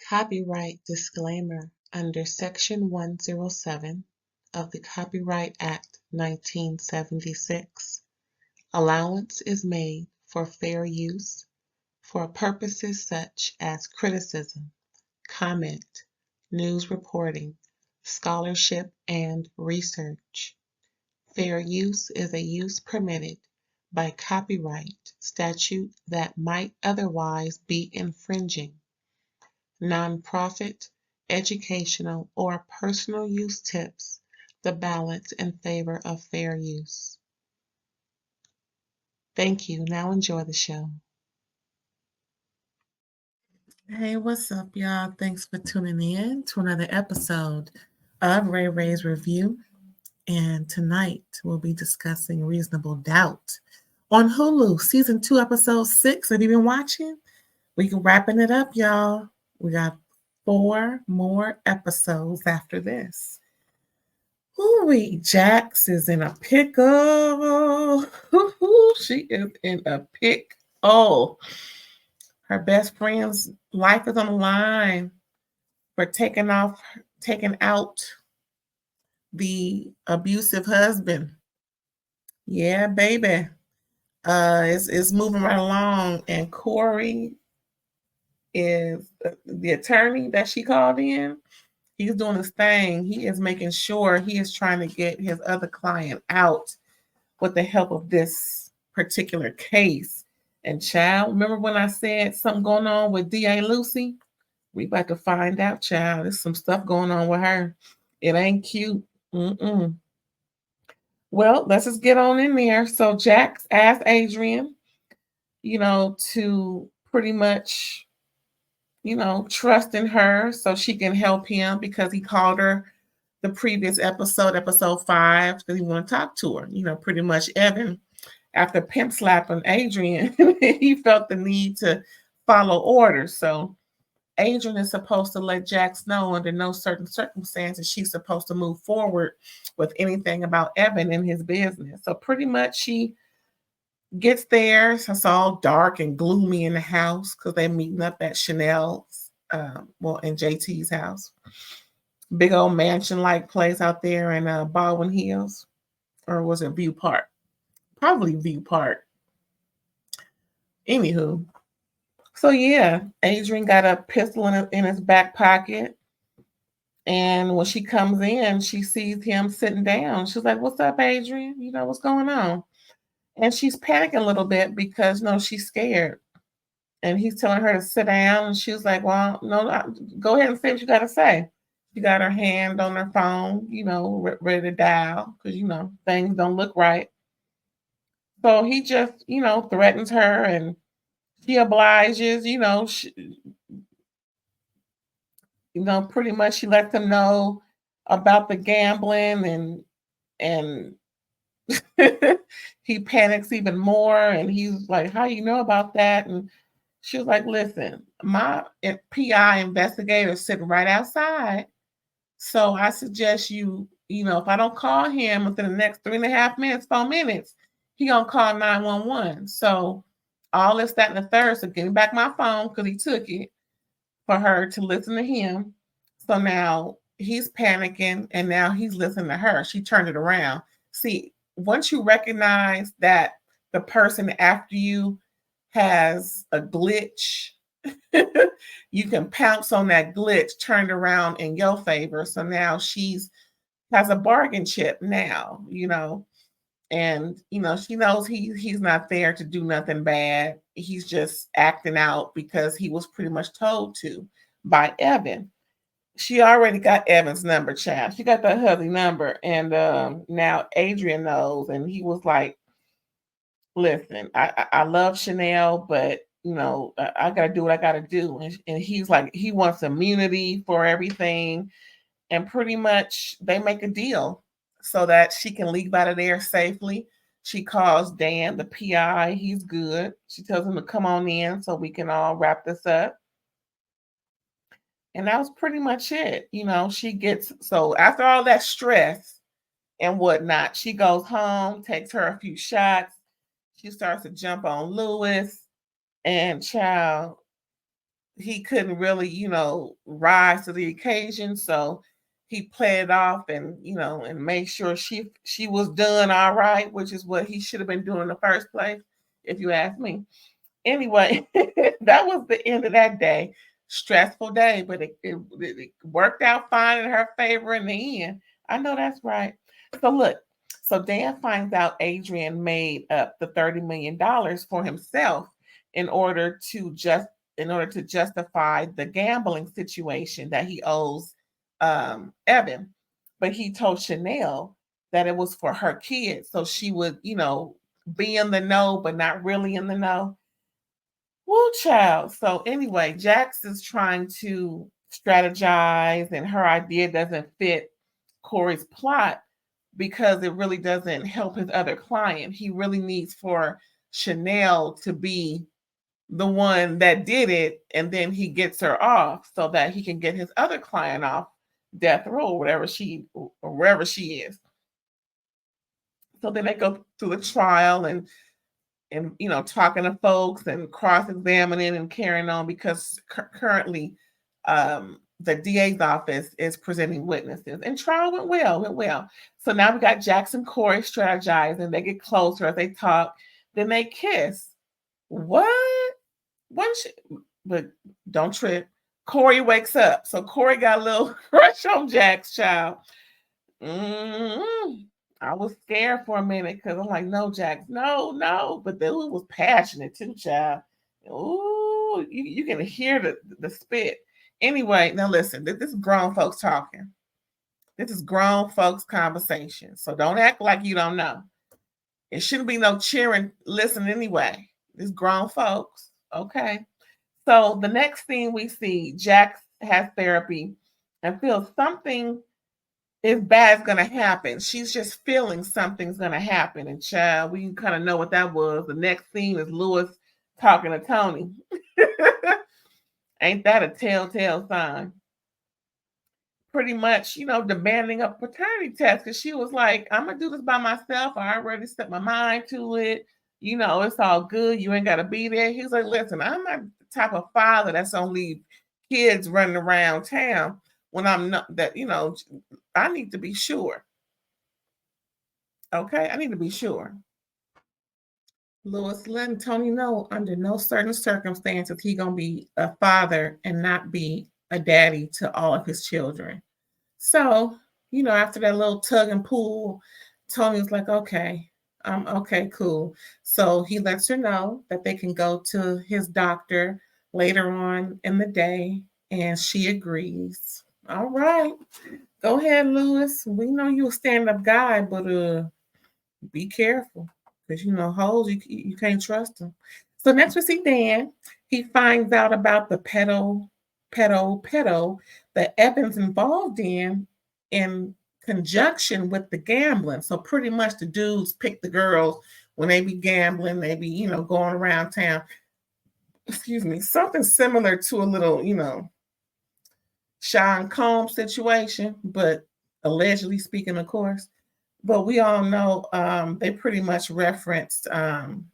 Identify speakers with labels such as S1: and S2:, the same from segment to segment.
S1: Copyright disclaimer under Section 107 of the Copyright Act 1976. Allowance is made for fair use for purposes such as criticism, comment, news reporting, scholarship, and research. Fair use is a use permitted by copyright statute that might otherwise be infringing. Nonprofit, educational, or personal use tips the balance in favor of fair use. Thank you. Now enjoy the show. Hey, what's up, y'all? Thanks for tuning in to another episode of RAERAEs Review. And tonight we'll be discussing Reasonable Doubt on Hulu, Season 2, Episode 6. Have you been watching? We're wrapping it up, y'all. We got 4 more episodes after this. Ooh, Jax is in a pickle. She is in a pickle. Her best friend's life is on the line for taking out the abusive husband. Yeah, baby. It's moving right along, and Corey is the attorney that she called in. He's doing his thing. He is making sure he is trying to get his other client out with the help of this particular case. And child, remember when I said something going on with DA Lucy? We about to find out, child. There's some stuff going on with her. It ain't cute. Well, let's just get on in there. So Jax asked Adrian, to pretty much, trust in her so she can help him because he called her the previous episode 5, that he want to talk to her. Pretty much Evan, after pimp slapping Adrian, he felt the need to follow orders. So Adrian is supposed to let Jax know under no certain circumstances she's supposed to move forward with anything about Evan and his business. So pretty much she gets there. It's all dark and gloomy in the house because they're meeting up at Shannelle's, in JT's house. Big old mansion-like place out there in Baldwin Hills. Or was it View Park? Probably View Park. Anywho. So yeah, Adrian got a pistol in his back pocket. And when she comes in, she sees him sitting down. She's like, "What's up, Adrian? What's going on?" And she's panicking a little bit because, she's scared. And he's telling her to sit down. And she was like, "Well, no, go ahead and say what you got to say." She got her hand on her phone, ready to dial because, things don't look right. So he just, threatens her and she obliges, pretty much she lets him know about the gambling and he panics even more and he's like, "How you know about that?" And she was like, "Listen, my PI investigator is sitting right outside. So I suggest you, if I don't call him within the next 3.5 minutes, 4 minutes, he gonna call 911. So all this, that, and the third. So give me back my phone because he took it for her to listen to him. So now he's panicking and now he's listening to her. She turned it around. See, once you recognize that the person after you has a glitch, you can pounce on that glitch, turned around in your favor. So now she's has a bargain chip now, and she knows he's not there to do nothing bad. He's just acting out because he was pretty much told to by Evan. She already got Evan's number, child. She got that hubby number, and now Adrian knows, and he was like, "Listen, I love Shannelle, but I gotta do what I gotta do." And he's like, he wants immunity for everything, and pretty much they make a deal so that she can leave out of there safely. She calls Dan, the PI. He's good. She tells him to come on in so we can all wrap this up. And that was pretty much it. She gets, so after all that stress and whatnot, she goes home, takes her a few shots. She starts to jump on Lewis, and child, he couldn't really, rise to the occasion. So he played it off and, and made sure she was done all right, which is what he should have been doing in the first place, if you ask me. Anyway, that was the end of that day. Stressful day, but it worked out fine in her favor in the end. I know that's right. So look, so Dan finds out Adrian made up the $30 million for himself in order to just in order to justify the gambling situation that he owes Evan. But he told Shannelle that it was for her kids, so she would, be in the know, but not really in the know. Woo, child. So anyway, Jax is trying to strategize, and her idea doesn't fit Corey's plot because it really doesn't help his other client. He really needs for Shannelle to be the one that did it, and then he gets her off so that he can get his other client off death row, wherever she is. So then they go through the trial and talking to folks and cross-examining and carrying on because currently the DA's office is presenting witnesses, and trial went well. So now we got Jax and Corey strategizing. They get closer as they talk, then they kiss. What? But don't trip. Corey wakes up. So Corey got a little crush on Jax, child. I was scared for a minute because I'm like, no, Jax, no. But the was passionate too, child. Ooh, you can hear the spit. Anyway, now listen, this is grown folks talking. This is grown folks conversation. So don't act like you don't know. It shouldn't be no cheering, listen anyway. This grown folks. Okay. So the next thing we see, Jax has therapy and feels something is bad is going to happen. She's just feeling something's going to happen. And child, we kind of know what that was. The next scene is Lewis talking to Toni. Ain't that a telltale sign? Pretty much, demanding a paternity test because she was like, I'm going to do this by myself. I already set my mind to it. It's all good. You ain't got to be there. He's like, listen, I'm not the type of father that's going to leave kids running around town when I'm not that, I need to be sure. Okay, I need to be sure. Lewis letting Toni know under no certain circumstances he gonna be a father and not be a daddy to all of his children. So, after that little tug and pull, Toni was like, okay, okay, cool. So he lets her know that they can go to his doctor later on in the day, and she agrees. All right. Go ahead, Lewis. We know you're a stand-up guy, but be careful. Because hoes, you can't trust them. So next we see Dan. He finds out about the pedo that Evan's involved in conjunction with the gambling. So pretty much the dudes pick the girls when they be gambling, they be, going around town. Excuse me, something similar to a little, Sean Combs situation, but allegedly speaking, of course. But we all know they pretty much referenced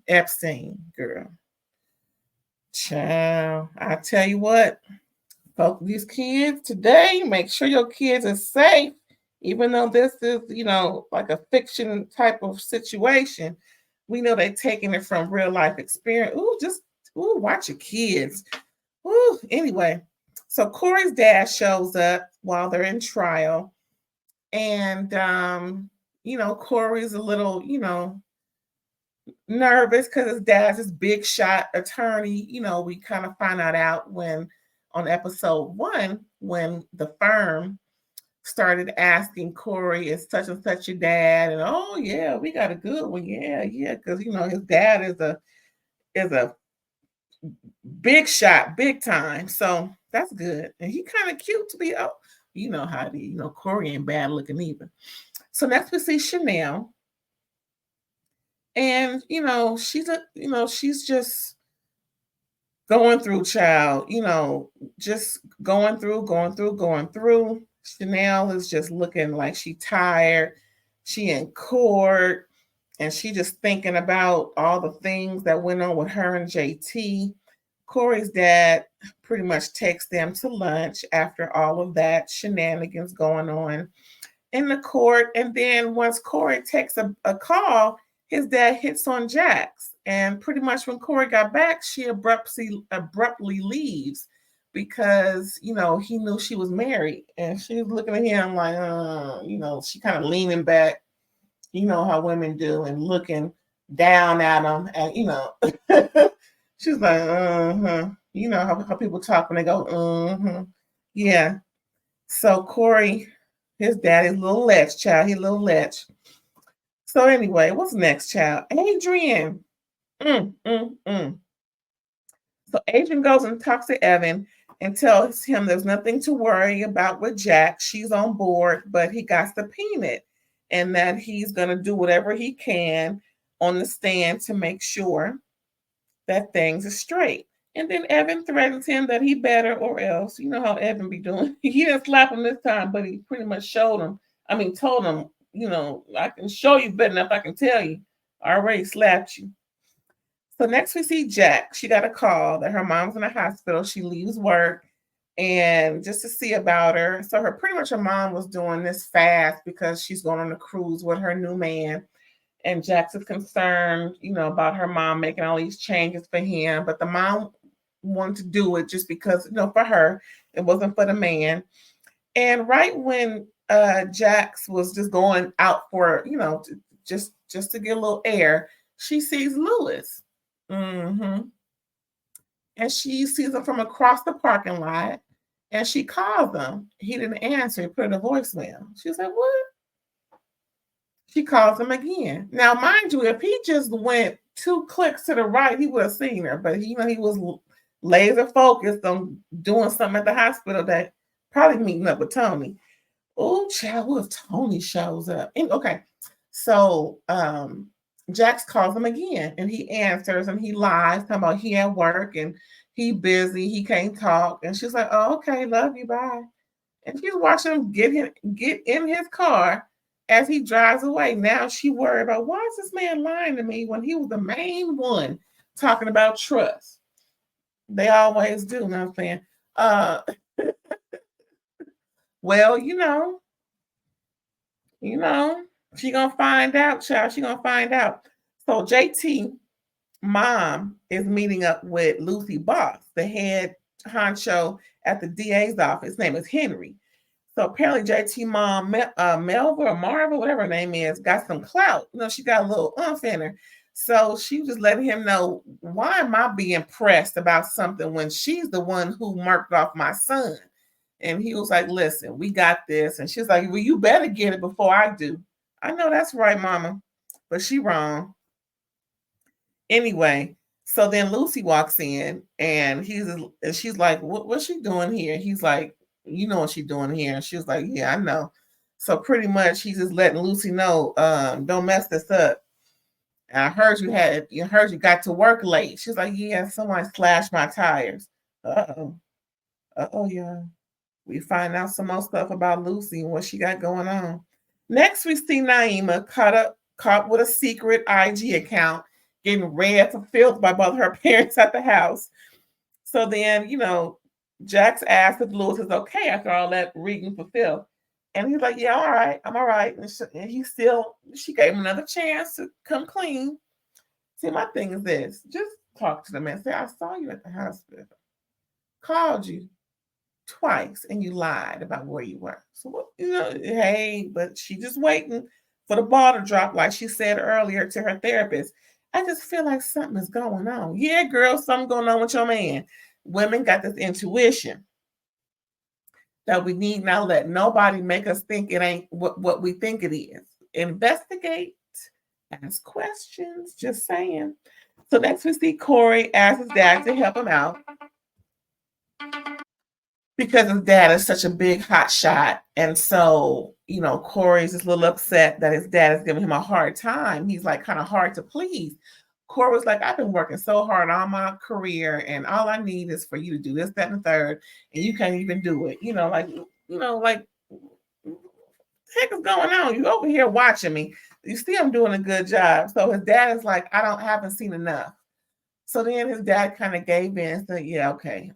S1: Epstein, girl. Child, I tell you what, folks, these kids today, make sure your kids are safe, even though this is, like a fiction type of situation. We know they're taking it from real life experience. Watch your kids. Anyway, so Corey's dad shows up while they're in trial. And, Corey's a little, nervous because his dad's this big shot attorney. We kind of find that out when on episode 1, when the firm started asking Corey, is such and such your dad? And oh yeah, we got a good one. Yeah, because his dad is a big shot, big time. So that's good. And he kind of cute to be you know how it is. Corey ain't bad looking either. So next we see Shannelle. And she's just going through, child, just going through. Shannelle is just looking like she tired. She in court and she just thinking about all the things that went on with her and JT. Corey's dad pretty much takes them to lunch after all of that shenanigans going on in the court. And then once Corey takes a call, his dad hits on Jax. And pretty much when Corey got back, she abruptly leaves because, he knew she was married. And she was looking at him like, she kind of leaning back, how women do, and looking down at him. And, she's like, how people talk when they go, yeah. So Corey, his daddy's a little lech, child. He a little lech. So anyway, what's next, child? Adrian. Mm, mm, mm. So Adrian goes and talks to Evan and tells him there's nothing to worry about with Jack. She's on board, but he got to pin it, and that he's going to do whatever he can on the stand to make sure that things are straight. And then Evan threatens him that he better or else. You know how Evan be doing. He didn't slap him this time, but he pretty much told him, I can show you better enough I can tell you. I already slapped you. So next we see Jack. She got a call that her mom's in the hospital. She leaves work and just to see about her. So her mom was doing this fast because she's going on a cruise with her new man. And Jax is concerned, about her mom making all these changes for him. But the mom wanted to do it just because, for her, it wasn't for the man. And right when Jax was just going out for, just to get a little air, she sees Lewis. Mm-hmm. And she sees him from across the parking lot. And she calls him. He didn't answer. He put in a voicemail. She said, "What?" She calls him again. Now, mind you, if he just went 2 clicks to the right, he would have seen her. But he was laser focused on doing something at the hospital, that probably meeting up with Toni. Oh, child, what if Toni shows up? And, okay, so Jax calls him again, and he answers, and he lies, talking about he at work and he busy, he can't talk. And she's like, "Oh, okay, love you, bye." And she's watching him get in his car as he drives away. Now she worried about, why is this man lying to me when he was the main one talking about trust? They always do, you know what I'm saying? Well, she gonna find out, child. She gonna find out. So JT mom is meeting up with Lucy Boss, the head honcho at the DA's office. His name is Henry. So apparently JT mom, Melva or Marva, whatever her name is, got some clout. She got a little umph in her. So she was just letting him know, why am I being pressed about something when she's the one who marked off my son? And he was like, "Listen, we got this." And she's like, "Well, you better get it before I do." I know that's right, mama, but she wrong. Anyway, so then Lucy walks in and she's like, what's she doing here? He's like, "You know what she's doing here." And she was like, "Yeah, I know." So pretty much he's just letting Lucy know, don't mess this up. And I heard you got to work late. She's like, "Yeah, someone slashed my tires." Uh-oh. Uh-oh, yeah. We find out some more stuff about Lucy and what she got going on. Next, we see Naima caught with a secret IG account, getting read for filth by both her parents at the house. So then, Jax asked if Lewis is okay after all that reading for filth. And he's like, "Yeah, all right, I'm all right." And she gave him another chance to come clean. See, my thing is this: just talk to the man. Say, "I saw you at the hospital, called you twice, and you lied about where you were." So what, hey, but she just waiting for the ball to drop, like she said earlier to her therapist. I just feel like something is going on. Yeah, girl, something going on with your man. Women got this intuition that we need not let nobody make us think it ain't what we think it is. Investigate, ask questions, just saying. So next we see Corey ask his dad to help him out because his dad is such a big hot shot. And so, Corey's just a little upset that his dad is giving him a hard time. He's like kind of hard to please. Corey was like, "I've been working so hard all my career, and all I need is for you to do this, that, and the third, and you can't even do it." Like what the heck is going on? You over here watching me. You see I'm doing a good job. So his dad is like, "I haven't seen enough." So then his dad kind of gave in and said, yeah, okay.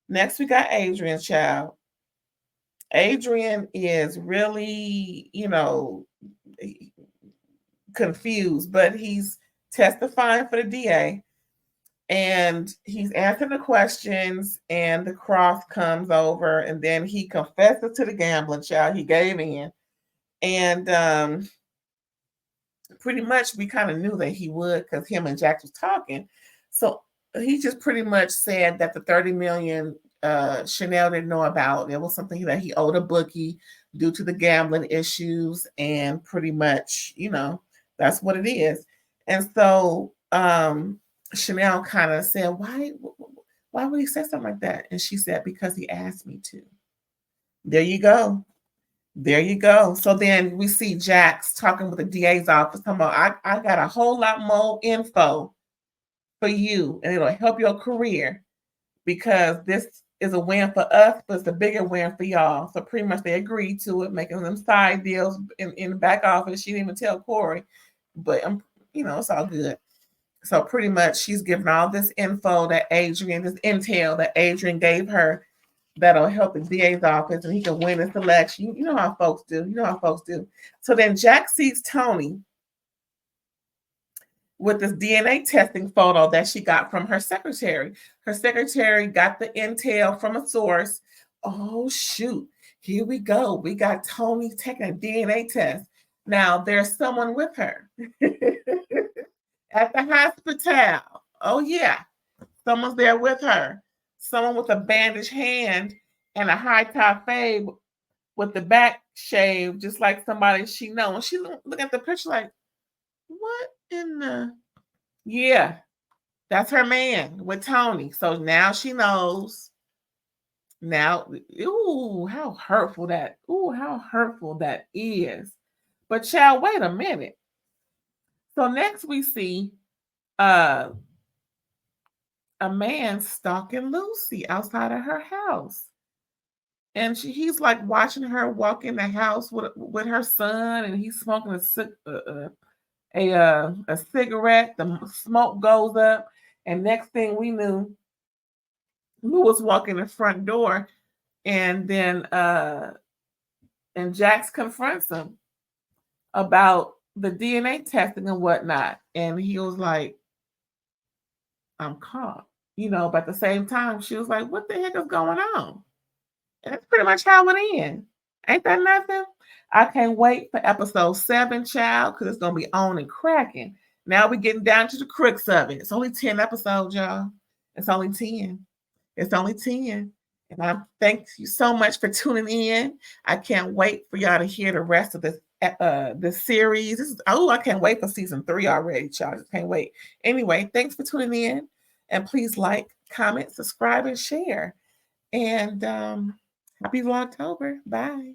S1: Next, we got Adrian's child. Adrian is really, confused, but he's testifying for the DA and he's answering the questions, and the cross comes over, and then he confesses to the gambling child. He gave in. And pretty much we kind of knew that he would because him and Jax was talking. So he just pretty much said that the 30 million Shannelle didn't know about. It was something that he owed a bookie due to the gambling issues, and pretty much, that's what it is. And so Shannelle kind of said, why would he say something like that? And she said, because he asked me to. There you go. There you go. So then we see Jax talking with the DA's office, talking about, I got a whole lot more info for you, and it'll help your career because this is a win for us, but it's a bigger win for y'all. So pretty much they agreed to it, making them side deals in the back office. She didn't even tell Corey, but it's all good. So pretty much she's giving all this info that Adrian, this intel that Adrian gave her, that'll help the DA's office, and he can win this election. You know how folks do. So then Jax sees Toni with this DNA testing photo that she got from her secretary. Her secretary got the intel from a source. Oh, shoot. Here we go. We got Toni taking a DNA test. Now, there's someone with her at the hospital. Oh, yeah. Someone's there with her. Someone with a bandaged hand and a high top fade with the back shaved, just like somebody she knows. And she look at the picture like, what in the... Yeah, that's her man with Toni. So now she knows. Now, how hurtful that is. But child, wait a minute. So next we see a man stalking Lucy outside of her house. And he's like watching her walk in the house with her son, and he's smoking a cigarette. The smoke goes up, and next thing we knew, Lou was walking the front door, and then and Jax confronts him about the DNA testing and whatnot, and he was like, "I'm caught," But at the same time, she was like, "What the heck is going on?" And that's pretty much how it ends. Ain't that nothing? I can't wait for episode 7, child, because it's gonna be on and cracking. Now we're getting down to the crux of it. It's only 10 episodes, y'all. It's only 10. It's only 10. And I thank you so much for tuning in. I can't wait for y'all to hear the rest of this series. I can't wait for season 3 already, child. I just can't wait. Anyway, thanks for tuning in. And please like, comment, subscribe, and share. And happy Vlogtober. Bye.